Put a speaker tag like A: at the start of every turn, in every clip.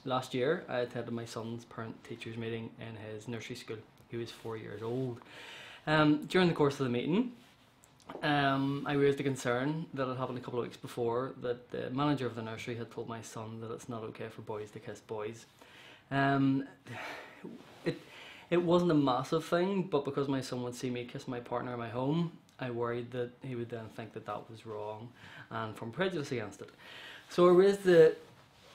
A: Last year, I attended my son's parent-teachers meeting in his nursery school. He was 4 years old. During the course of the meeting, I raised a concern that had happened a couple of weeks before, that the manager of the nursery had told my son that it's not okay for boys to kiss boys. Um, it wasn't a massive thing, but because my son would see me kiss my partner in my home, I worried that he would then think that that was wrong and form prejudice against it. So I raised the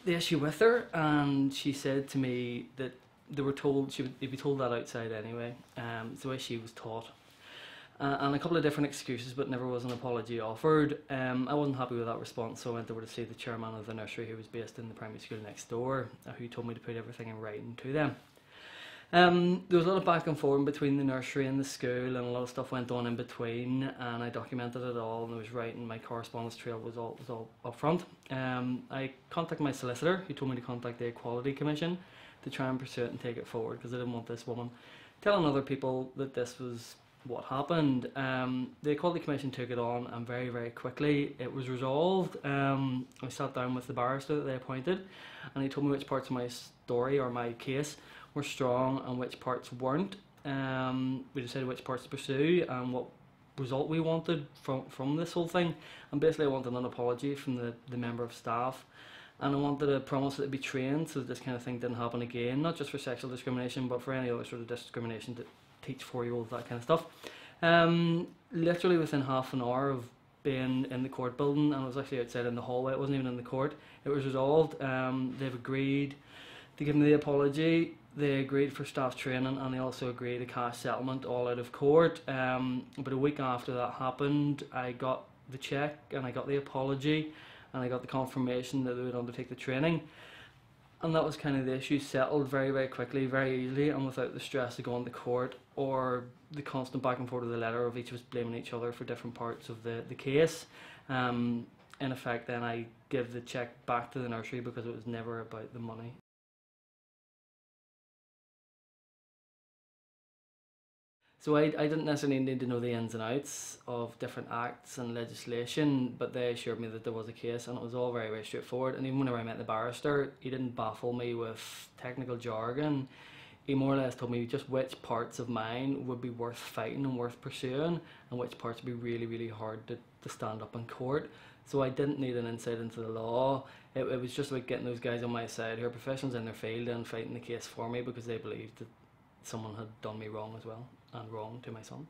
A: issue with her, and she said to me that they were told they'd be told that outside anyway. It's the way she was taught. And a couple of different excuses, but never was an apology offered. I wasn't happy with that response, so I went over to see the chairman of the nursery, who was based in the primary school next door, who told me to put everything in writing to them. There was a lot of back and forth between the nursery and the school, and a lot of stuff went on in between, and I documented it all, and I was writing. My correspondence trail was all up front. I contacted my solicitor, who told me to contact the Equality Commission to try and pursue it and take it forward, because I didn't want this woman telling other people that this was what happened. The Equality Commission took it on, and very, very quickly it was resolved. I sat down with the barrister that they appointed, and he told me which parts of my story or my case were strong and which parts weren't. We decided which parts to pursue and what result we wanted from this whole thing. And basically I wanted an apology from the member of staff, and I wanted a promise that it'd be trained so that this kind of thing didn't happen again, not just for sexual discrimination but for any other sort of discrimination to teach 4-year-olds that kind of stuff. Literally within half an hour of being in the court building, and I was actually outside in the hallway, it wasn't even in the court, it was resolved. They've agreed to give me the apology. They agreed for staff training, and they also agreed a cash settlement all out of court. But a week after that happened, I got the cheque and I got the apology and I got the confirmation that they would undertake the training. And that was kind of the issue settled very, very quickly, very easily, and without the stress of going to court or the constant back and forth of the letter of each of us blaming each other for different parts of the case. In effect, then I give the cheque back to the nursery because it was never about the money. So I didn't necessarily need to know the ins and outs of different acts and legislation, but they assured me that there was a case, and it was all very, very straightforward. And even whenever I met the barrister, he didn't baffle me with technical jargon. He more or less told me just which parts of mine would be worth fighting and worth pursuing, and which parts would be really, really hard to stand up in court. So I didn't need an insight into the law. It was just about getting those guys on my side who are professionals in their field and fighting the case for me, because they believed that someone had done me wrong as well, and wrong to my son.